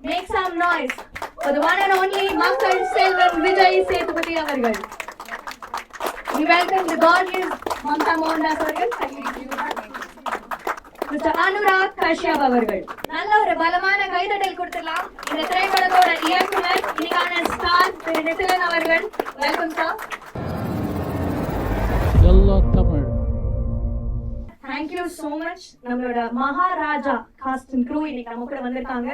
Make some noise for the one and only Makkal Selvan Vijay Sethupathi avargal. We welcome the gorgeous Mamta Mohandas avargal. Mr. Anurag Kashyap avargal. நல்ல ஒரு பலமான கைதட்டல் கொடுத்துடலாம். இந்த திரைப்படத்தோட இயக்குனர் இன்னைக்கான ஸ்டார் திரு நிதிலன் அவர்கள். Welcome sir. எல்லா Tamil. Thank you so much. நம்மளோட மகாராஜா காஸ்ட் அண்ட் க்ரூ இன்னைக்கு நம்ம கூட வந்திருக்காங்க.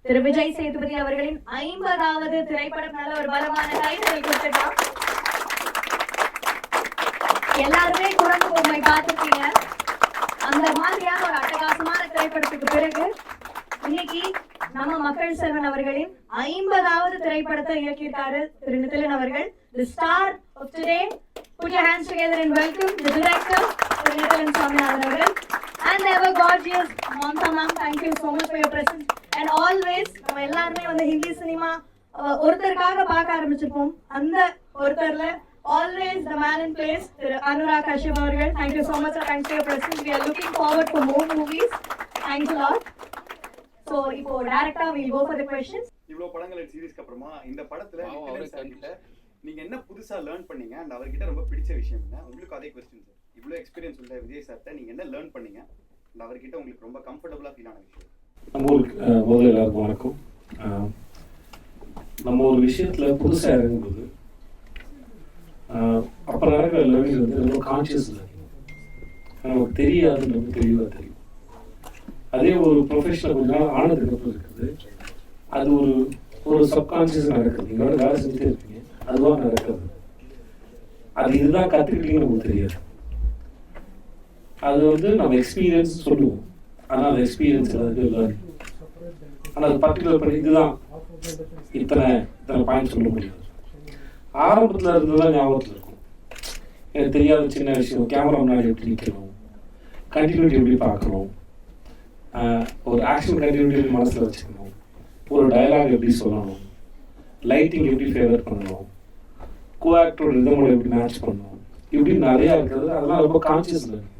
திரு விஜய் சேதுபதி அவர்களின் 50வது திரைப்படம். நல்ல ஒரு பலமான கைதட்டல் கொடுத்துடலாம். எல்லாருமே குரங்கு பொம்மை பார்த்துருக்கீங்க. அந்த மாதிரியான ஒரு அட்டகாசமான திரைப்படத்துக்கு பிறகு இன்னைக்கு நம்ம மக்கள் செல்வன் அவர்களின் 50வது திரைப்படத்தை இயக்கியிருக்காரு திரு நிதிலன் அவர்கள். The star of today. Put your hands together and welcome the director, Sri Nithilan Swaminathan avargal, and the ever gorgeous Mamta ma'am. Thank you so much for your presence. And always நம்ம எல்லாருமே வந்து Hindi cinema ஒருத்தருக்காக பார்க்க ஆரம்பிச்சிருப்போம். அந்த ஒருத்தர்ல always the man in place, திரு அனுராக் கஷ்யப் அவர்கள். Thank you so much sir. Thanks for your presence. We are looking forward for more movies. Thanks a lot. So இப்போ டைரக்டா we'll go for the questions. இவ்வளவு படங்கள் சீரிஸ்க்கு அப்புறமா இந்த படத்துல நிதிலன் சார் கிட்ட நீங்க என்ன புதுசா லேர்ன் பண்ணீங்க and அவர்கிட்ட ரொம்ப பிடிச்ச விஷயம் என்ன? உங்களுக்கு அதே क्वेश्चन சார். இவ்வளவு எக்ஸ்பீரியன்ஸ் உள்ள விஜய் சார்ட்ட நீங்க என்ன லேர்ன் பண்ணீங்க and அவர்கிட்ட உங்களுக்கு ரொம்ப கம்ஃபர்ட்டபிளா ஃபீல் ஆன விஷயம்? நம்ம முதல்ல எல்லாருக்கும் வணக்கம். நம்ம ஒரு விஷயத்துல புதுசா இறங்கும்போது அப்புறம் நடக்கிற லெவல் வந்து ரொம்ப கான்சியஸ் இல்லை, நமக்கு தெரியாதுன்னு ரொம்ப தெளிவாக தெரியும். அதே ஒரு ப்ரொஃபஷனல் கொஞ்ச நாள் ஆனதுக்கு அப்புறம் இருக்குது, அது ஒரு சப்கான்சியஸ் நடக்குது. நீங்களோட வேலை செஞ்சுட்டே இருப்பீங்க, அதுவாக நடக்குது. அது இதுதான் கற்றுக்கிட்டீங்கன்னு நமக்கு தெரியாது. அது வந்து நம்ம எக்ஸ்பீரியன்ஸ் சொல்லுவோம், ஆனால் அந்த எக்ஸ்பீரியன்ஸ் எல்லாத்துக்கும் இல்லை. ஆனால் அது பர்டிகுலர் பண்ணி இதுதான் இத்தனை பாயிண்ட் சொல்ல முடியாது. ஆரம்பத்தில் இருந்ததுதான் ஞாபகத்தில் இருக்கும். எனக்கு தெரியாத சின்ன விஷயம், கேமரா முன்னாடி எப்படி நிற்கணும், கண்டினியூட்டி எப்படி பார்க்கணும், ஒரு ஆக்ஷன் கண்டினியூட்டி மனசில் வச்சுக்கணும், ஒரு டயலாக் எப்படி சொல்லணும், லைட்டிங் எப்படி ஃபேவர் பண்ணணும், கோஆக்டரோட ரிதமோட எப்படி மேட்ச் பண்ணணும், இப்படி நிறையா இருக்கிறது. அதெல்லாம் ரொம்ப கான்சியஸில் இருக்கு.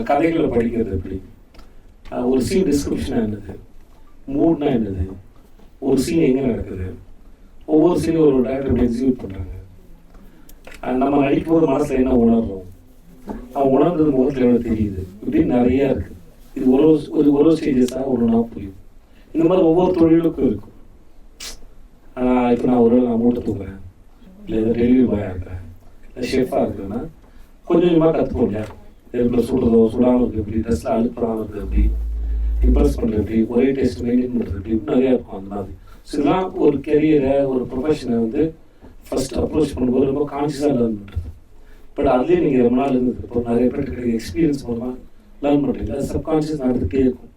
கதைகளை படிக்கிறது எப்படி, ஒரு சீன் டிஸ்கிரிப்ஷனாக என்னது, மூட்னா என்னது, ஒரு சீன் எங்கே நடக்குது, ஒவ்வொரு சீனும் ஒரு டைரக்டர் எப்படி எக்ஸிக்யூட் பண்ணுறாங்க, நம்ம நடிக்கும் போது மனசில் என்ன உணர்றோம், அவன் உணர்ந்தது முகத்தில் எவ்வளோ தெரியுது, இப்படின்னு நிறையா இருக்குது. இது ஒரு ஸ்டேஜஸாக ஒன்றுனா புரியும். இந்த மாதிரி ஒவ்வொரு தொழிலுக்கும் இருக்கும். இப்போ நான் மூட்டை தூக்குறேன், இல்லை ஏதோ டெலிவரி பாயாக இருக்கிறேன், இல்லை ஷெஃபாக இருக்கிறேன்னா கொஞ்சம் கொஞ்சமாக கற்றுப்போம் இல்லையா. எதுக்குள்ள சுடுறதோ சுடாமல் இருக்குது எப்படி, ட்ரெஸ்ஸில் அழுப்படாமல் இருக்குது எப்படி, இம்ப்ரெஸ் பண்ணுறது எப்படி, ஒரே டேஸ்ட் மெயின்டைன் பண்ணுறது எப்படி, நிறையா இருக்கும். அந்த மாதிரி இதெல்லாம் ஒரு கெரியரை ஒரு ப்ரொஃபஷனை வந்து ஃபர்ஸ்ட் அப்ரோச் பண்ணும்போது ரொம்ப கான்சியஸாக லேர்ன் பண்ணுறது. பட் அதுலேயே நீங்கள் ரொம்ப நாள் இருந்தது இப்போ நிறைய பேர் கிடைக்கிற எக்ஸ்பீரியன்ஸ் மூலமாக லேர்ன் பண்ணுறீங்க. அது சப்கான்ஷியஸ் நடந்துகிட்டே இருக்கும்.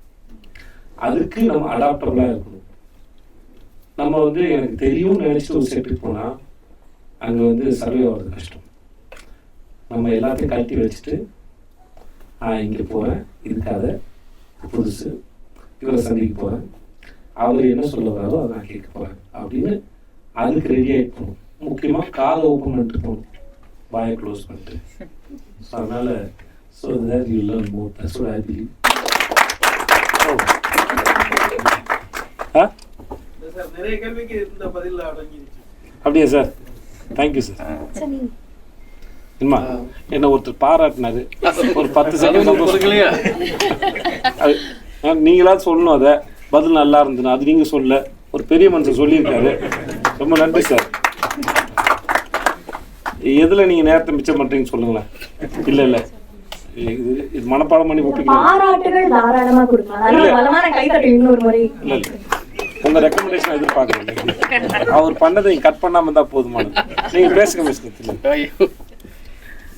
அதுக்கு நம்ம அடாப்டபுளாக இருக்கணும். நம்ம வந்து எனக்கு தெரியும்னு நினச்சிட்டு ஒரு செட்டுக்கு போனால் அங்கே வந்து சர்வே ஆகிறது கஷ்டம். நம்ம எல்லாத்தையும் கழட்டி வச்சுட்டு இங்கே போகிறேன், இதுக்காக புதுசு இவரை சந்திக்க போகிறேன், அவர் என்ன சொல்ல வராரோ அதை நான் கேட்க போகிறேன் அப்படின்னு அதுக்கு ரெடி ஆகிட்டு போகணும். முக்கியமாக காதை ஓப்பன் பண்ணிட்டு போகணும், வாயை க்ளோஸ் பண்ணிட்டு. ஸோ அதனால் so that you learn more. That's what I believe. அப்படியா சார்? Thank you sir. என்ன ஒருத்தர் பாராட்டினாரு, ஒரு 10 செகண்ட் நீங்களாவது சொல்லணும். அதை பதில் நல்லா இருந்ததுன்னா அது நீங்கள் சொல்ல, ஒரு பெரிய மனுஷன் சொல்லியிருக்காரு. ரொம்ப நன்றி சார். எதில் நீங்கள் நேரத்தை மிச்சம் பண்ணுறீங்கன்னு சொல்லுங்களேன். இல்லை இல்லை இது மனப்பாடம் பண்ணி இல்லை உங்கள் ரெக்கமெண்டேஷன் எதிர்பார்க்குறேன். அவர் பண்ணதை நீங்கள் கட் பண்ணாமல் இருந்தால் போதுமானது. நீங்கள் பேசுங்க மிஸ்டர்.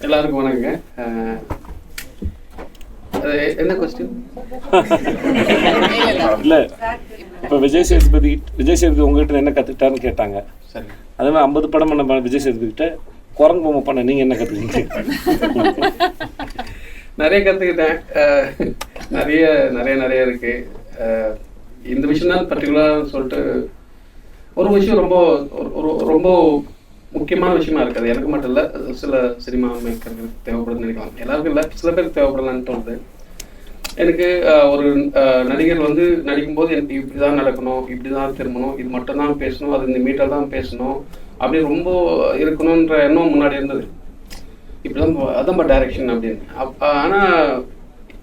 எல்லாருக்கும் வணக்கங்க. என்ன கொஸ்டின்? இல்லை இப்போ விஜய் சேதுபதி உங்ககிட்ட என்ன கற்றுக்கிட்டாருன்னு கேட்டாங்க. சரி, அதே மாதிரி 50 படம் பண்ண விஜய் சேதுபதிக்கிட்ட குரங்கு பொம்மை பண்ண நீங்கள் என்ன கற்றுக்கிட்டீங்க? நிறைய கற்றுக்கிட்டேன். நிறைய நிறைய நிறைய இருக்கு. இந்த விஷயம் தான் பர்டிகுலராக சொல்லிட்டு ஒரு விஷயம் ரொம்ப ரொம்ப முக்கியமான விஷயமா இருக்குது. எனக்கு மட்டும் இல்லை, சில சினிமா மேக்கர்களுக்கு தேவைப்படுதுன்னு நினைக்கலாம். எல்லாருக்கும் இல்லை, சில பேருக்கு தேவைப்படலான்னு தோணுது. எனக்கு ஒரு நடிகர் வந்து நடிக்கும்போது எனக்கு இப்படி தான் நடக்கணும், இப்படி தான் திரும்பணும், இது மட்டும் தான் பேசணும், அது இந்த மீட்டர் தான் பேசணும், அப்படி ரொம்ப இருக்கணுன்ற எண்ணம் முன்னாடி இருந்தது. இப்படி தான் அதான் டைரக்ஷன் அப்படின்னு. ஆனால்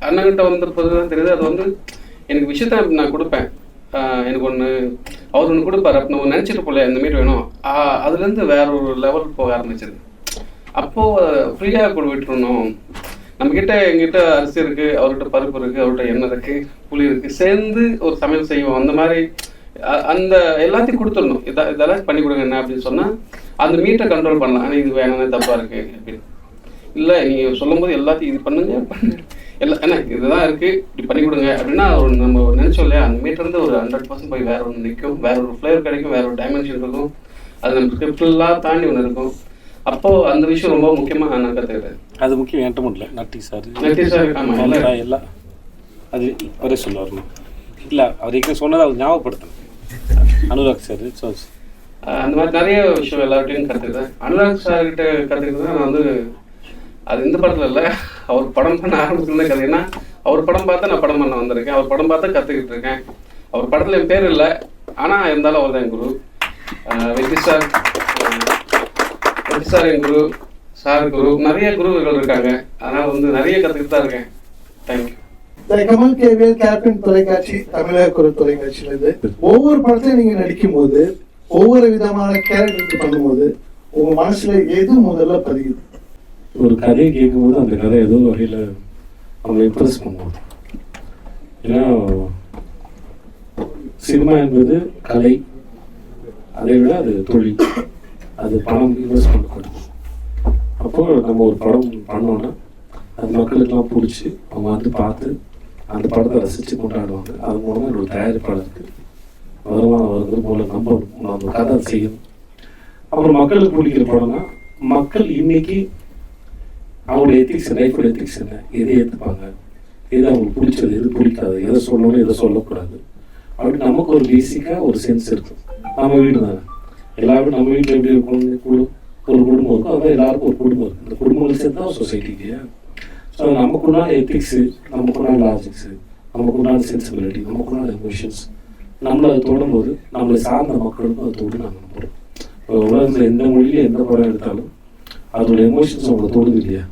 அண்ணன்கிட்ட வந்திருப்பது தான் தெரியுது, அது வந்து எனக்கு விஷயத்த நான் கொடுப்பேன். எனக்கு ஒன்று அவர் ஒன்று கொடுப்பாரு, அப்போ நம்ம நினச்சிட்டு போல இந்த மாரி வேணும், அதுலேருந்து வேற ஒரு லெவல் போக ஆரம்பிச்சது. அப்போது ஃப்ரீயாக கூட விட்டுருணும். நம்மக்கிட்ட எங்கிட்ட அரிசி இருக்குது, அவர்கிட்ட பருப்பு இருக்குது, அவர்கிட்ட எண்ணெய் இருக்குது, புளி இருக்குது, சேர்ந்து ஒரு சமையல் செய்வோம். அந்த மாதிரி அந்த எல்லாத்தையும் கொடுத்துடணும். இதெல்லாம் பண்ணி கொடுங்க என்ன அப்படின்னு சொன்னால் அந்த மீட்டை கண்ட்ரோல் பண்ணலாம். ஆனால் இது வேணாம், தப்பாக இருக்குது அப்படின்னு இல்லை, நீங்கள் சொல்லும் போது எல்லாத்தையும் இது பண்ணுங்க எல்லாம் என்ன இதுதான் இருக்குது, இப்படி பண்ணி கொடுங்க அப்படின்னா ஒரு நம்ம நினச்சோம் இல்லையா, அந்த மீட்டர் ஒரு 100% போய் வேற ஒன்று நிற்கும், வேற ஒரு ஃப்ளேவர் கிடைக்கும், வேற ஒரு டைமென்ஷன் இருக்கும், அது நம்ம ஸ்கிரிப்ட்லாம் தாண்டி ஒன்று இருக்கும். அப்போது அந்த விஷயம் ரொம்ப முக்கியமாக நான் கற்றுக்கிட்டேன். அது முக்கியம் என்கிட்ட மட்டும் இல்லை, நட்டி சார் ஆமாம் எல்லாம் அது அவரே சொல்லுவார். இல்லை அவர் ஏற்கனவே சொன்னதை அவர் ஞாபகப்படுத்தணும். அனுராக் சார் அந்த மாதிரி நிறைய விஷயம் எல்லார்ட்டையும் கற்றுக்கிட்டேன். அனுராக் சார்கிட்ட கற்றுக்கிட்டு நான் வந்து அது இந்த படத்தில் இல்லை, அவர் படம் பண்ண ஆரம்பிச்சிருந்தே கதை. ஏன்னா அவர் படம் பார்த்தா நான் படம் பண்ண வந்திருக்கேன், அவர் படம் பார்த்தா கற்றுக்கிட்டு இருக்கேன். அவர் படத்தில் என் பேர் இல்லை, ஆனால் இருந்தாலும் அவர் தான் என் குரு. வெற்றி சார் என் குரு, சார் குரு, நிறைய குருவர்கள் இருக்காங்க. அதனால் வந்து நிறைய கற்றுக்கிட்டு தான் இருக்கேன். தேங்க்யூ. கமல் கேவிஎல் கேப்டன் தொலைக்காட்சி, தமிழக குரல் தொலைக்காட்சியிலிருந்து ஒவ்வொரு படத்தையும் நீங்க நடிக்கும் போது ஒவ்வொரு விதமான கேரக்டர் பண்ணும்போது உங்க மனசுல எது முதல்ல பதியுது? ஒரு கதையை கேட்கும்போது அந்த கதை ஏதோ ஒரு வகையில் அவங்க இம்ப்ரெஸ் பண்ணுவோம். ஏன்னா சினிமா என்பது கலை, அதை விட அது தொழில், அது பணம் இன்வெஸ்ட் பண்ணக்கூடாது. அப்போ நம்ம ஒரு படம் பண்ணோன்னா அது மக்களுக்கெல்லாம் பிடிச்சி அவங்க வந்து பார்த்து அந்த படத்தை ரசித்து கொண்டாடுவாங்க. அது மூலமாக என்னோட தயாரிப்பாளருக்கு வருமானம் வருது மூலம் நம்ம கதை செய்யணும். அப்புறம் மக்களுக்கு பிடிக்கிற படம்னா மக்கள் இன்னைக்கு அவங்களோட எத்திக்ஸ், லைஃபோட எத்திக்ஸ் என்ன, எதை ஏற்றுப்பாங்க, எது அவங்களுக்கு பிடிச்சது, எது பிடிக்காது, எதை சொல்லணும், எதை சொல்லக்கூடாது அப்படி நமக்கு ஒரு பேசிக்காக ஒரு சென்ஸ் இருக்கும். நம்ம வீடு தானே, எல்லாரும் நம்ம வீட்டில் எப்படி இருக்கும், ஒரு குடும்பம் இருக்கும், அது எல்லாருக்கும் ஒரு குடும்பம் இருக்குது. அந்த குடும்பங்கள் சேர்ந்து தான் சொசைட்டி இல்லையா. ஸோ நமக்குண்டான எத்திக்ஸு, நமக்குண்டான லாஜிக்ஸு, நமக்குண்டான சென்சிபிலிட்டி, நமக்குண்டான எமோஷன்ஸ் நம்மளை அதை தொடும்போது நம்மளை சார்ந்த மக்களுக்கும் அதை தொடு நாங்கள் நம்புகிறோம். இப்போ உலகத்தில் எந்த மொழியில் எந்த படம் எடுத்தாலும் அதோட எமோஷன்ஸ் அவங்களை தொடுது இல்லையா.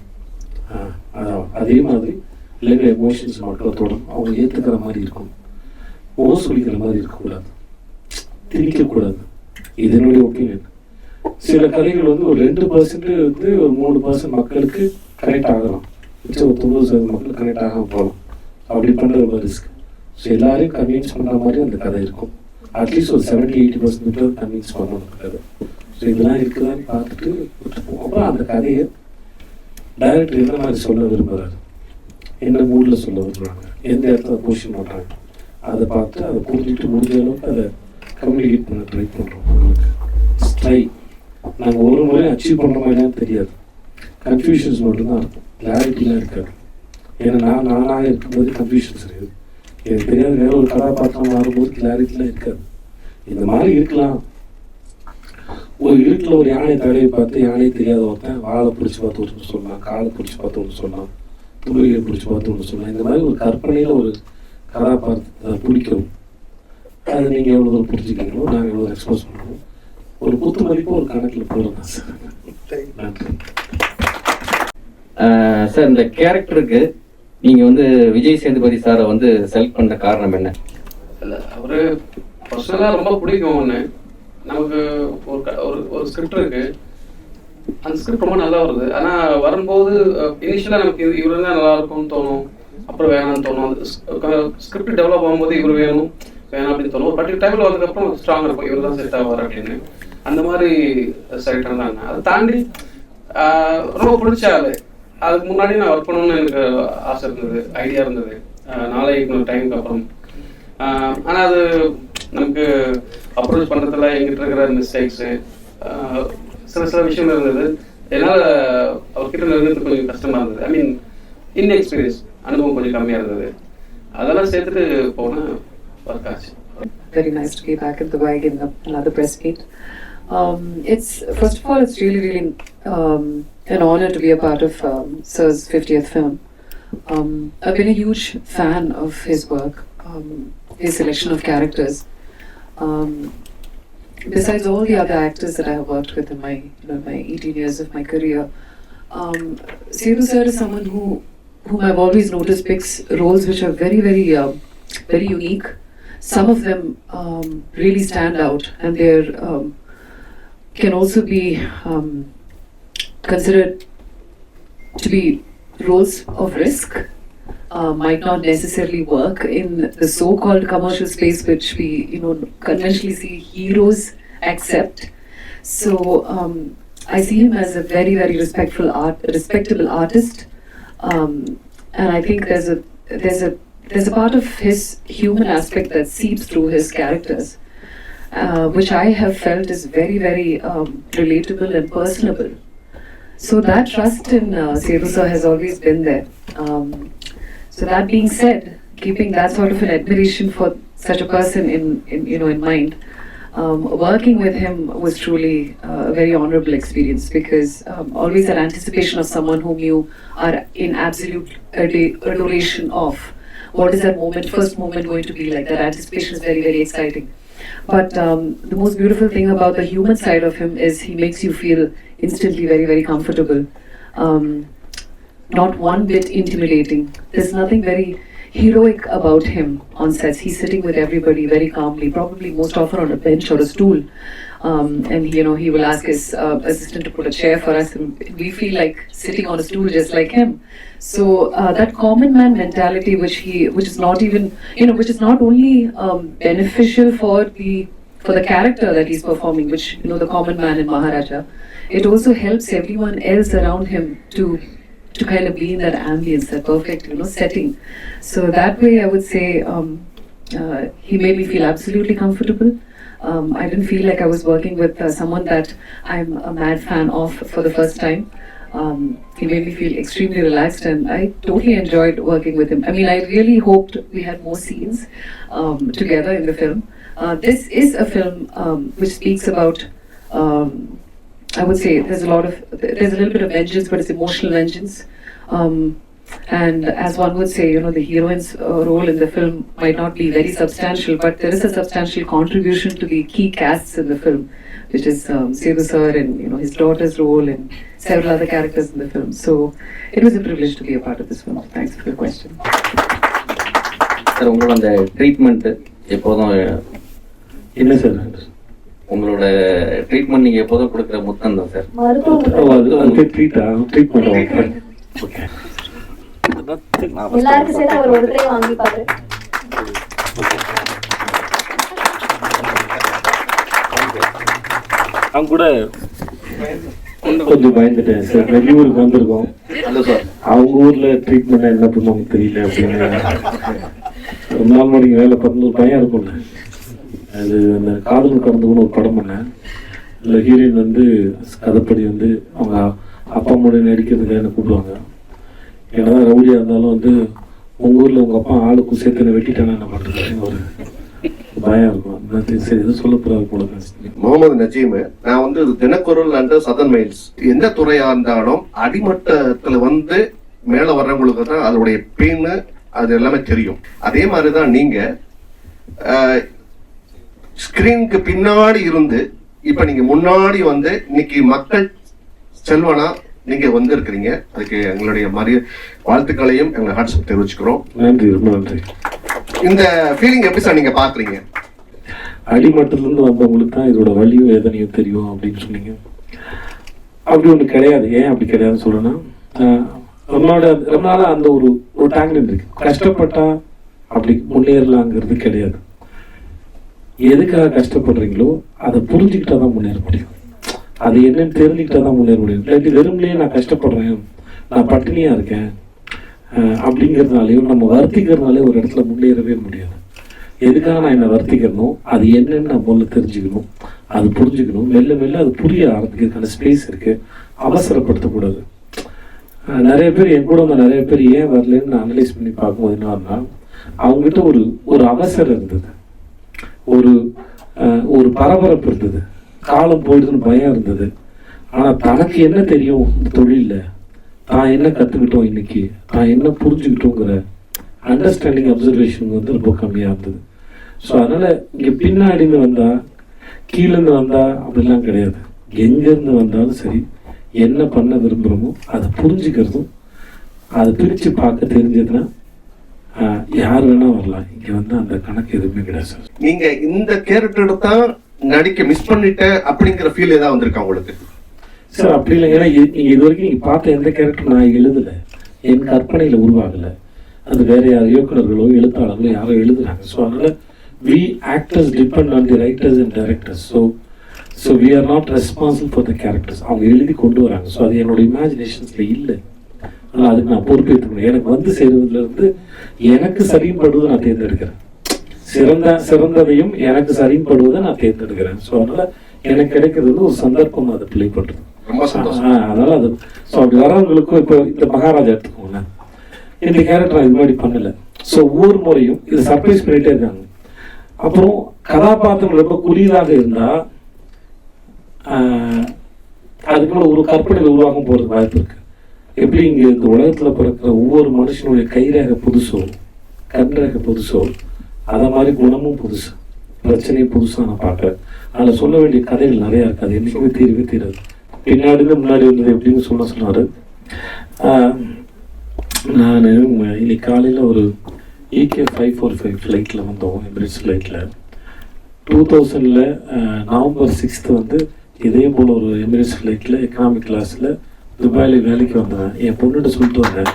அதான் அதே மாதிரி இல்லைங்கிற எமோஷன்ஸ் மக்களை தொடரும், அவங்க ஏற்றுக்கிற மாதிரி இருக்கும், முகம் சொல்லிக்கிற மாதிரி இருக்கக்கூடாது, திணிக்கக்கூடாது. இது என்னுடைய ஒப்பீனியன். சில கதைகள் வந்து ஒரு 2% வந்து ஒரு 3% மக்களுக்கு கனெக்ட் ஆகலாம், மிச்சம் ஒரு 90% மக்களுக்கு கனெக்ட் ஆகாமல் போகலாம். அப்படி பண்ணுற ரொம்ப ரிஸ்க். ஸோ எல்லாரையும் கன்வின்ஸ் பண்ணுற மாதிரி அந்த கதை இருக்கும். அட்லீஸ்ட் ஒரு 70-80% கன்வின்ஸ் பண்ணணும் அந்த கதை. ஸோ இதெல்லாம் இருக்குதான்னு பார்த்துட்டு அப்புறம் அந்த கதையை டைரக்டர் எந்த மாதிரி சொல்ல விரும்புகிறாரு, என்ன மூடில் சொல்ல விரும்புகிறாங்க, எந்த இடத்துல பொசிஷன் பண்ணுறாங்க, அதை பார்த்து அதை புரிஞ்சுட்டு முடிஞ்ச அளவுக்கு அதை கம்யூனிகேட் பண்ண ட்ரை பண்ணுறோம். உங்களுக்கு ட்ரை நாங்கள் ஒரு முறை அச்சீவ் பண்ணுற மாதிரிலாம் தெரியாது, கன்ஃபியூஷன்ஸ் மட்டும்தான் இருக்கும், கிளாரிட்டிலாம் இருக்காது. ஏன்னா நானாக இருக்கும்போது கன்ஃபியூஷன்ஸ் இருக்குது, எனக்கு தெரியாது வேற ஒரு கதாபாத்திரம் மாறும்போது கிளாரிட்டிலாம் இருக்காது. இந்த மாதிரி இருக்கலாம். ஒரு இருட்டில் ஒரு யானை தடையை பார்த்து யானை தெரியாத ஒருத்தன் வாழை பிடிச்சி பார்த்து ஒன்று சொல்லலாம், காலை பிடிச்சி பார்த்து ஒன்று சொல்லலாம், துணியை பிடிச்சி பார்த்து ஒன்று சொல்லலாம். இந்த மாதிரி ஒரு கற்பனையில் ஒரு கதாபாத்திரத்தை பிடிக்கும். அது நீங்கள் எவ்வளோ தூரம் புரிஞ்சுக்கிறீங்களோ நாங்கள் எவ்வளோ எக்ஸ்போஸ் பண்ணுவோம். ஒரு குத்து மதிப்பு ஒரு கணக்கில் போடுறோம் சார். நன்றி சார். இந்த கேரக்டருக்கு நீங்கள் வந்து விஜய் சேதுபதி சாரை வந்து செலக்ட் பண்ண காரணம் என்ன? இல்லை, அவர் பர்சனலாக ரொம்ப பிடிக்கும். ஒன்று நமக்கு ஒரு ஸ்கிரிப்ட் இருக்கு, அந்த ஸ்கிரிப்ட் ரொம்ப நல்லா வருது. ஆனால் வரும்போது இனிஷியலாக நமக்கு இவர் தான் நல்லா இருக்கும்னு தோணும், அப்புறம் வேணாம்னு தோணும். அது ஸ்கிரிப்ட் டெவலப் ஆகும்போது இவர் வேணும் அப்படின்னு தோணும். ஒரு பர்டிகுலர் டைமில் வந்ததுக்கப்புறம் ஸ்ட்ராங் இருக்கும், இவர் தான் செட் ஆவார் அப்படின்னு. அந்த மாதிரி செலக்ட் ஆனாங்க. அதை தாண்டி ரொம்ப பிடிச்ச ஆள். அதுக்கு முன்னாடி நான் ஒர்க் பண்ணணும்னு எனக்கு ஆசை இருந்தது, ஐடியா இருந்தது, நாளைக்கு டைமுக்கு அப்புறம். ஆனால் அது நமக்கு அப்ரோச் பண்ணுறதுல எங்கிட்ட இருக்கிற மிஸ்டேக்ஸு சில விஷயங்கள் இருந்தது. என்னால் அவர்கிட்ட இருக்கிறது கொஞ்சம் கஷ்டமாக இருந்தது. ஐ மீன் இன்எக்ஸ்பீரியன்ஸ், அனுபவம் கொஞ்சம் கம்மியாக இருந்தது. அதெல்லாம் சேர்த்துட்டு போனால் ஒர்க் ஆச்சு. Very nice to be back at the WAG in another press meet. It's first of all, it's really an honor to be a part of Sir's 50th film. I've been a huge fan of his work, his selection of characters. Besides all the other actors that I have worked with in my, my 18 years of my career, Sethu sir is someone whom I've always noticed picks roles which are very, very, very unique. Some of them really stand out, and they're can also be considered to be roles of risk. Might not necessarily work in the so-called commercial space which we conventionally see heroes accept. So I see him as a very, very respectable artist, and I think there's a part of his human aspect that seeps through his characters, which I have felt is very, very relatable and personable. So that trust in Sethu sir has always been there. So that being said, keeping that sort of an admiration for such a person in mind, working with him was truly a very honorable experience, because always that anticipation of someone whom you are in absolute adoration of. What is that first moment going to be like? That anticipation is very, very exciting. But the most beautiful thing about the human side of him is he makes you feel instantly very, very comfortable. Not one bit intimidating. There's nothing very heroic about him on sets. He's sitting with everybody very calmly, probably most often on a bench or a stool. And he will ask his assistant to put a chair for us, and we feel like sitting on a stool just like him. So that common man mentality, which is not even, which is not only beneficial for the character that he's performing, which the common man in Maharaja, it also helps everyone else around him to kind of be in that ambience, that perfect setting. So that way, I would say he made me feel absolutely comfortable. I didn't feel like I was working with someone that I'm a mad fan of for the first time. He made me feel extremely relaxed, and I totally enjoyed working with him. I mean, I really hoped we had more scenes together in the film. This is a film which speaks about, I would say, there's a little bit of vengeance, but it's emotional vengeance. And as one would say, the heroine's role in the film might not be very substantial, but there is a substantial contribution to the key casts in the film, which is Sethu sir and his daughter's role and several other characters in the film. So it was a privilege to be a part of this film. Thanks for your question. Sir, உங்களோட அந்த treatment எப்போதும் என்ன sir? உங்களோட treatment நீங்க எப்போதும் கொடுக்குற முத்தம் தான் சார். Treatment okay. எல்லாருக்கும் சேர்த்து அவர் ஒரு தடவை வாங்கிப்பாரு. அவங்க கூட கொஞ்சம் பயந்துட்டேன் சார். வெளியூருக்கு வந்திருக்கோம். அவங்க ஊர்ல ட்ரீட்மெண்ட் என்ன பண்ணுவாங்க தெரியல அப்படின்னு. ரொம்ப நாள் மணிக்கு வேலை 11 பையன் இருக்கும்ல. அது அந்த காதல் கடந்துன்னு ஒரு படம் பண்ணேன். இல்லை ஹீரோயின் கதைப்படி அவங்க அப்பா அம்மாவோட நடிக்கிறதுக்காக என்ன கூப்பிடுவாங்க. என்னதான் ரவுடியாக இருந்தாலும் உங்கள் ஊரில் உங்கள் அப்பா ஆளுக்கும் சேர்த்து வெட்டிட்டானா என்ன பண்ணுறது ஒரு பயம் இருக்கும். சரி, எதுவும் சொல்லக்கூடாது போல. முகமது நஜீம், நான் தினக்குரல் அண்ட் சதன் மெயில்ஸ் எந்த துறையா இருந்தாலும் அடிமட்டத்துல மேல வர்றவங்களுக்கு தான் அதோடைய பெயின் அது எல்லாமே தெரியும். அதே மாதிரிதான் நீங்க ஸ்கிரீனுக்கு பின்னாடி இருந்து இப்ப நீங்க முன்னாடி இன்னைக்கு மக்கள் செல்வனா நீங்க இருக்கிறீங்க. அதுக்கு எங்களுடைய வாழ்த்துக்களையும் எங்க ஹாட்ஸ்அப் தெரிவிச்சுக்கிறோம். நன்றி, ரொம்ப நன்றி. இந்த ஃபீலிங் எப்படி சார் நீங்க பாக்குறீங்க? அடிமட்டத்திலிருந்து வந்தவங்களுக்கு தான் இதோட வலியும் வேதனையும் தெரியும் அப்படின்னு சொன்னீங்க. அப்படி ஒன்று கிடையாது. ஏன் அப்படி கிடையாதுன்னு சொல்றேன்னா, ரொம்ப நாளா அந்த ஒரு டேங்க்லைன் இருக்கு. கஷ்டப்பட்டா அப்படி முன்னேறலாங்கிறது கிடையாது. எதுக்காக கஷ்டப்படுறீங்களோ அதை புரிஞ்சுக்கிட்டா தான் முன்னேற முடியும். அது என்னன்னு தெரிஞ்சுக்கிட்டா தான் முன்னேற முடியும். இல்லாட்டி வெறும்லேயே நான் கஷ்டப்படுறேன், நான் பட்டினியா இருக்கேன் அப்படிங்கிறதுனாலையும் நம்ம வருத்திக்கிறதுனாலே ஒரு இடத்துல முன்னேறவே முடியாது. எதுக்காக நான் என்னை வருத்திக்கிறனோ அது என்னன்னு நான் முதல்ல தெரிஞ்சுக்கணும், அது புரிஞ்சுக்கணும். மெல்ல மெல்ல அது புரிய ஆரம்பிக்கிறதுக்கான ஸ்பேஸ் இருக்கு. அவசரப்படுத்தக்கூடாது. நிறைய பேர் என் கூட நிறைய பேர் ஏன் வரலன்னு நான் அனலைஸ் பண்ணி பார்க்கும்போது என்னன்னா, அவங்ககிட்ட ஒரு அவசரம் இருந்தது, ஒரு பரபரப்பு இருந்தது, காலம் போயிடுதுன்னு பயம் இருந்தது. ஆனா தனக்கு என்ன தெரியும் இந்த தொழில்ல, தான் என்ன கற்றுக்கிட்டோம் இன்னைக்கு, தான் என்ன புரிஞ்சுக்கிட்டோங்கிற அண்டர்ஸ்டாண்டிங் அப்சர்வேஷன் வந்து ரொம்ப கம்மியாக இருந்தது. ஸோ அதனால் இங்கே பின்னாடின்னு வந்தால் கீழேருந்து வந்தால் அப்படிலாம் கிடையாது. எங்கேருந்து வந்தாலும் சரி, என்ன பண்ண விரும்புகிறோமோ அதை புரிஞ்சுக்கிறதும் அதை பிரித்து பார்க்க தெரிஞ்சதுன்னா யார் வேணா வரலாம். இங்கே வந்து அந்த கணக்கு எதுவுமே கிடையாது சார். நீங்க இந்த கேரக்டர் தான் நடிக்க மிஸ் பண்ணிட்டேன் அப்படிங்கிற ஃபீல் ஏதாவது வந்திருக்கா உங்களுக்கு? சார் அப்படி இல்லை. ஏன்னா நீங்கள் இது வரைக்கும் நீங்கள் பார்த்த எந்த கேரக்டர் நான் எழுதலை, என் கற்பனையில் உருவாகலை. அது வேறு யார் இயக்குநர்களோ எழுத்தாளர்களோ யாரோ எழுதுறாங்க. ஸோ அதனால் we actors depend on the writers and directors. So we are not responsible for the characters. அவங்க எழுதி கொண்டு வராங்க. ஸோ அது என்னோட இமேஜினேஷன்ஸில் இல்லை. ஆனால் அதுக்கு நான் பொறுப்பேற்றுக்கணும். எனக்கு வந்து சேருவதுலேருந்து எனக்கு சரிப்படுவதை நான் தேர்ந்தெடுக்கிறேன். சிறந்ததையும் எனக்கு சரிப்படுவதை நான் தேர்ந்தெடுக்கிறேன். ஸோ அதனால் எனக்கு கிடைக்கிறது வந்து ஒரு சந்தர்ப்பம் அதை பிள்ளை பண்ணுறது. அதனால் அது ஸோ அப்படி வரவங்களுக்கும் இப்போ இந்த மகாராஜா எடுத்துக்கோங்களேன், இந்த கேரக்டர் நான் இது மாதிரி பண்ணலை. ஸோ ஒவ்வொரு முறையும் இது சர்ப்ரைஸ் பண்ணிகிட்டே இருக்காங்க. அப்புறம் கதாபாத்திரம் ரொம்ப குறியதாக இருந்தால் அதுக்குள்ள ஒரு கற்பனையில் உருவாகம் போகிறதுக்கு வாய்ப்பு இருக்குது. எப்படி இங்கே இந்த உலகத்தில் பிறக்கிற ஒவ்வொரு மனுஷனுடைய கைரேகை புதுசோ கண்ரேகை புதுசோ அதை மாதிரி குணமும் புதுசு, பிரச்சனையும் புதுசாக நான் பார்க்குறேன். அதில் சொல்ல வேண்டிய கதைகள் நிறையா இருக்குது. அது என்றைக்குமே தீராது. பின்னாடிருந்து முன்னாடி வந்தது எப்படின்னு சொன்னார். நான் இன்னைக்கு காலையில் ஒரு EK 545 ஃப்ளைட்டில் வந்தோம், எமிரேட்ஸ் ஃப்ளைட்டில். 2000 நவம்பர் 6 வந்து இதே போல் ஒரு எமிரேட்ஸ் ஃப்ளைட்டில் எக்கனாமிக் கிளாஸில் துபாயில் வேலைக்கு வந்தேன். என் பொண்ணுகிட்ட சொல்லிட்டு வந்தேன்,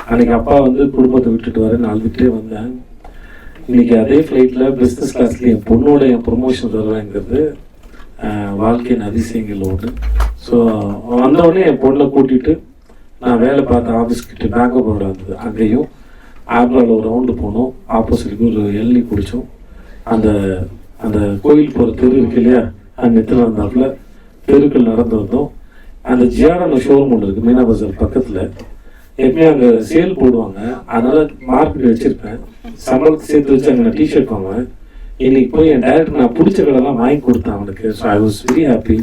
அன்றைக்கி அப்பா வந்து குடும்பத்தை விட்டுட்டு வரேன், நான் அழுதுகிட்டே வந்தேன். இன்றைக்கி அதே ஃப்ளைட்டில் பிஸ்னஸ் கிளாஸில் என் பொண்ணோட என் ப்ரொமோஷன் வருவேங்கிறது வாழ்க்கையின் அதிசயங்கள் ஒன்று. ஸோ வந்தவுடனே என் பொண்ணை கூட்டிகிட்டு நான் வேலை பார்த்த ஆஃபீஸ்கிட்ட பேங்க் ஆஃப் பரோடா இருந்தது, அங்கேயும் ஆப்ராவில் ஒரு ரவுண்டு போனோம். ஆப்போசிட்டுக்கு ஒரு எல்னி குடித்தோம். அந்த அந்த கோயில் போகிற தெரு இருக்கு இல்லையா, அந்த நெத்தில் வந்தாப்புல தெருக்கள் நடந்து வந்தோம். அந்த ஜியாடான ஷோரூம் ஒன்று இருக்குது மீனா பஜார் பக்கத்தில். எப்பயுமே அங்கே சேல் போடுவாங்க, அதனால் மார்க்கெட் வச்சுருப்பேன். சம்பளத்துக்கு சேர்த்து வச்சு அங்கே நான் டிஷர்ட் வாங்குவேன். இன்னைக்கு போய் என் டைரக்டர் நான் பிடிச்ச கடைலாம் வாங்கி கொடுத்தேன் அவனுக்கு. So I was very happy.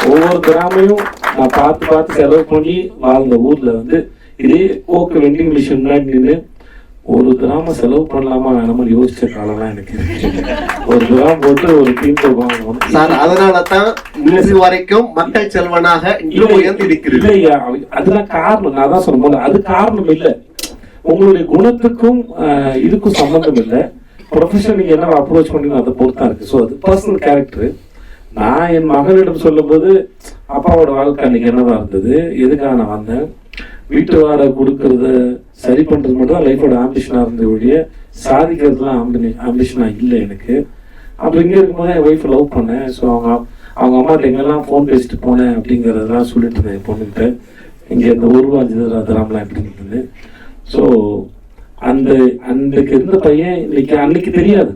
ஒவ்வொரு கிராமையும் நான் பார்த்து செலவு பண்ணி வாழ்ந்த ஊரில் வந்து இதே கோக்கு வெண்டிங் மிஷின் முன்னாடி நின்று ஒரு கிராமம் செலவு பண்ணலாமா வேணாமல் யோசிச்ச காலம்லாம் எனக்கு ஒரு கிராம் போட்டு ஒரு டீம் வாங்கணும் சார். அதனால தான் இன்று வரைக்கும் மக்கள் செல்வனாக இல்லையா, அதுதான் காரணம். நான் தான் சொல்ல போல அது காரணம் இல்லை. உங்களுடைய குணத்துக்கும் இதுக்கும் சம்பந்தம் இல்லை. ப்ரொஃபஷன் நீங்க என்ன அப்ரோச் பண்ணீங்க அதை பொறுத்தா இருக்கு. ஸோ அது பர்சனல் கேரக்டர். நான் என் மகளிடம் சொல்லும் போது அப்பாவோட வாழ்க்கை அன்னைக்கு என்னவா இருந்தது, எதுக்காக நான் வந்தேன், வீட்டு வாடகை கொடுக்கறத சரி பண்றது மட்டும் தான் லைஃபோட ஆம்பிஷனா இருந்த ஒழிய சாதிக்கிறதுலாம் ஆம்பிஷனா இல்லை எனக்கு. அப்படி இங்கே இருக்கும்போது என் ஒய்ஃபை லவ் பண்ணேன். ஸோ அவங்க அம்மாட்ட எங்கெல்லாம் ஃபோன் பேசிட்டு போனேன் அப்படிங்கிறதெல்லாம் சொல்லிட்டு இருந்தேன் என் பொண்ணுகிட்ட. இங்கே இந்த உருவாஞ்சிதராம்லாம் எப்படி இருந்தது. ஸோ அன்றைக்கு இருந்த பையன் அன்னைக்கு தெரியாது.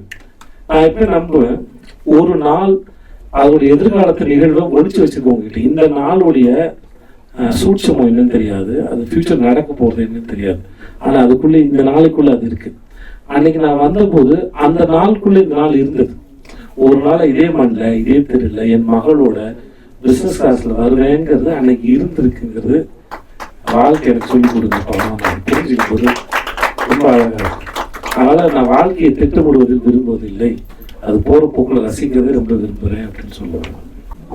நான் எப்படி நம்புவேன், ஒரு நாள் அதோடைய எதிர்காலத்து நிகழ்வை ஒழிச்சு வச்சுக்கோங்க. இந்த நாளுடைய சூட்சமம் என்னன்னு தெரியாது, அது ஃபியூச்சர் நடக்க போகிறது என்னன்னு தெரியாது. ஆனால் அதுக்குள்ளே இந்த நாளைக்குள்ளே அது இருக்குது. அன்னைக்கு நான் வந்தபோது அந்த நாளுக்குள்ளே இந்த நாள் இருந்தது. ஒரு நாள் இதே மண்ணில் இதே தெருவில் என் மகளோட பிஸ்னஸ் கிளாஸில் வருவேங்கிறது அன்னைக்கு இருந்திருக்குங்கிறது வாழ்க்கை எனக்கு சொல்லிக் கொடுங்க. தெரிஞ்சுக்கும் போது ரொம்ப அழகாக இருக்கும். அதனால் நான் வாழ்க்கையை திட்டமிடுவதில் விரும்புவதில்லை, அது போகிற போக்கில் ரசிக்கிறதே ரொம்ப விரும்புகிறேன் அப்படின்னு சொல்லுவேன்.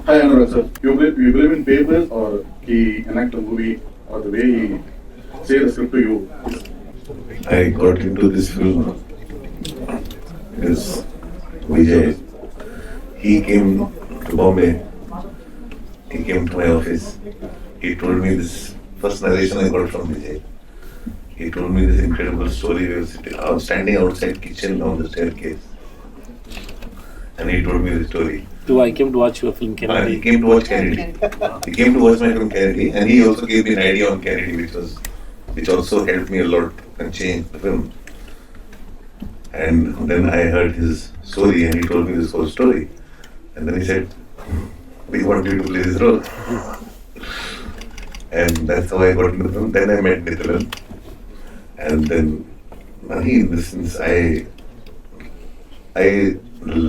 Hi Anurag sir, you believe in papers or he enact a movie or the way he say the script to you? I got into this film because Vijay, he came to Bombay, he came to my office, he told me this first narration I got from Vijay. He told me this incredible story. I was standing outside kitchen on the staircase and he told me the story. So I came to watch your film Kennedy. He came to watch Kennedy. He came to watch my film Kennedy, and he also gave me an idea on Kennedy, which also helped me a lot and changed the film. And then I heard his story, and he told me this whole story. And then he said, "We want you to play this role." And that's how I got into the film. Then I met Nithilan, and then in this sense, I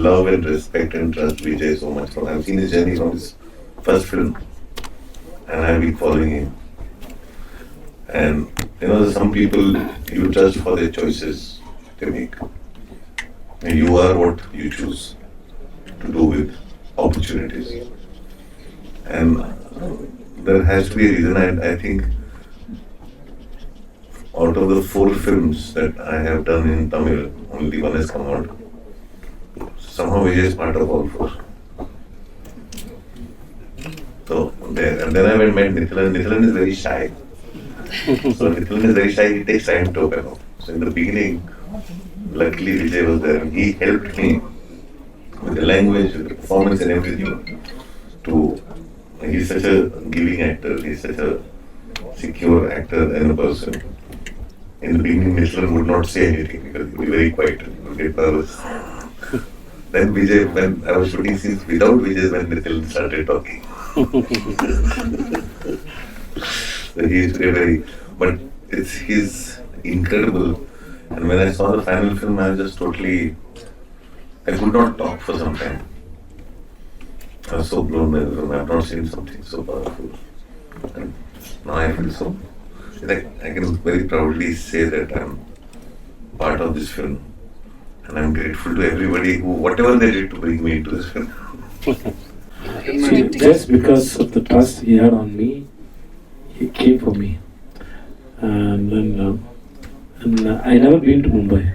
love and respect and trust Vijay so much. I've seen his journey from his first film and I've been following him. And some people you judge for their choices they make. And you are what you choose to do with opportunities. And there has to be a reason. I think out of the 4 films that I have done in Tamil, only one has come out. Somehow Vijay is part of all 4. So, and then I went and met Nithilan. Nithilan is very shy. So Nithilan is very shy, he takes time to open up. So in the beginning, luckily Vijay was there and he helped me with the language, with the performance and everything. He's such a giving actor, he's such a secure actor and a person. In the beginning, Nithilan would not say anything because he would be very quiet and would get nervous. Then Vijay, when I was shooting scenes without Vijay, when Nithilan started talking. So he's but he's incredible. And when I saw the final film, I was just I could not talk for some time. I was so blown by the film. I have not seen something so powerful. And now I feel so, I can very proudly say that I'm part of this film. And I'm grateful to everybody who, whatever they did to bring me into this film. So just because of the trust he had on me, he came for me. And then I never been to Mumbai.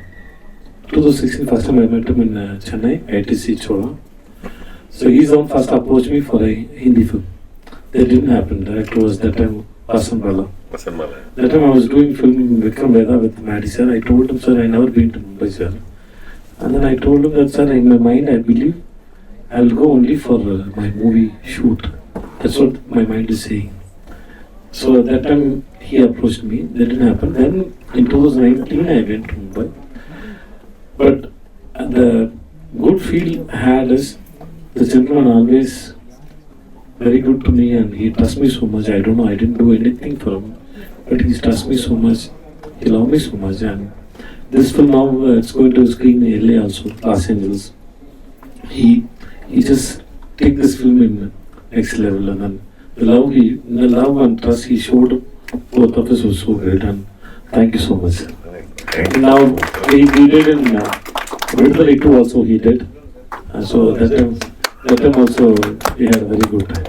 2016, first time I met him in Chennai, ITC Chola. So he's the one first approached me for a Hindi film. That didn't happen. Director was that time Vasan Bala. That time I was doing film Vikram Veda with Maddie sir. I told him, sir, I never been to Mumbai, sir. And then I told him that, sir, in my mind, I believe I will go only for my movie shoot. That's what my mind is saying. So at that time, he approached me. That didn't happen. Then in 2019, I went to Mumbai. But the good feel I had is the gentleman always very good to me and he trusts me so much. I don't know, I didn't do anything for him, but he trusts me so much. He loves me so much. And this film now it's going to screen in LA also, Los Angeles. He just take this film in next level, and then the love and trust he showed both of us was so great. And thank you so much. Now he did in Viduthalai 2 also he did. And so that time also we had a very good time.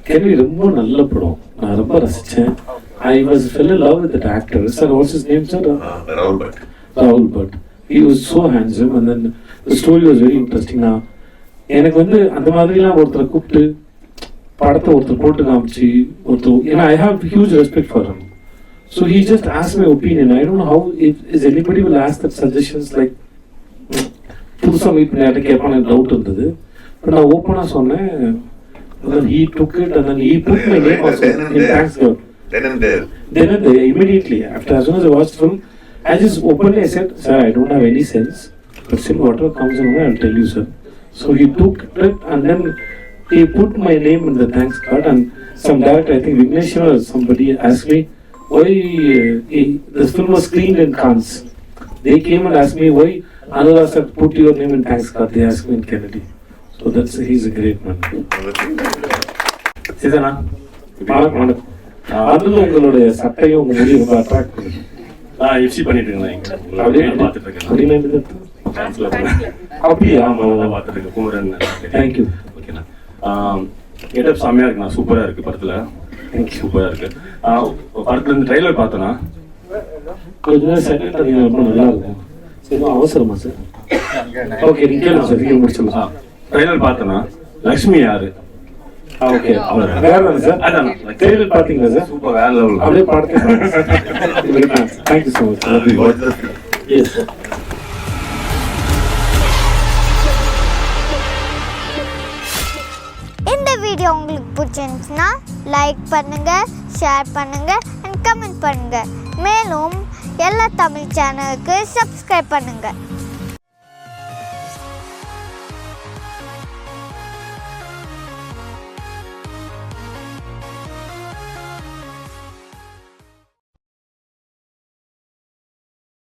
Kennedy ரொம்ப நல்ல படம். நான் ரொம்ப ரசிச்சேன். I fell in love with that actor. Sir, what's his name, sir? Rahul Bhatt. He was so handsome and then the story was very interesting. Now எனக்கு அந்த மாதிரிலாம் ஒருத்தரை கூப்பிட்டு படத்தை ஒருத்தர் போட்டு காமிச்சு ஏன்னா I have huge respect for him. So he just asked my opinion. I don't know how is anybody will ask that suggestions like புதுசா மீட் பண்ணி யார்ட்ட கேட்பான டவுட் இருந்தது. பட் நான் ஓப்பனா சொன்னேன். Then he took it and then he put my name also in thanks God. Then and there immediately after as soon as I watched the film, I just openly said, sir, I don't have any sense, but still whatever comes in I'll tell you, sir. So he took it and then he put my name in the thanks card. And some director, I think Vignesh or somebody asked me why this film was screened in Cannes. They came and asked me why Anurag sir put your name in thanks card. They asked me in Kennedy. So he's a great man. Sisana, அதுல உங்களுடைய சட்டையும் உங்க முடியும் ரொம்ப attract பண்ணுது. FC பண்ணிட்டு இருக்கேன் பார்த்துட்டு இருக்கேன். அப்படியே ஆமா பார்த்துட்டு இருக்கேன். குமரன் தேங்க்யூ. ஓகேண்ணா, கெட்டப் செம்மையா இருக்குண்ணா, சூப்பரா இருக்கு படத்துல. சூப்பரா இருக்கு. படத்துல இருந்து ட்ரைலர் பார்த்தோன்னா கொஞ்சம் செகண்ட் ரொம்ப நல்லா இருக்கும். சரி அவசரமா சார்? ஓகே நீங்க கேளுங்க சார், நீங்க முடிச்சிடலாம். ட்ரைலர் பார்த்தோன்னா லக்ஷ்மி யாரு? ஓகே வேற சார் அதான் ட்ரைலர் பாத்தீங்களா சார்? சூப்பர், வேற லெவல். அப்படியே பாருங்க. Thank you so much. Yes இந்த வீடியோ உங்களுக்கு பிடிச்சிருந்துச்சுன்னா லைக் பண்ணுங்க, ஷேர் பண்ணுங்க அண்ட் கமெண்ட் பண்ணுங்க. மேலும் எல்லா தமிழ் சேனலுக்கு சப்ஸ்கிரைப் பண்ணுங்க.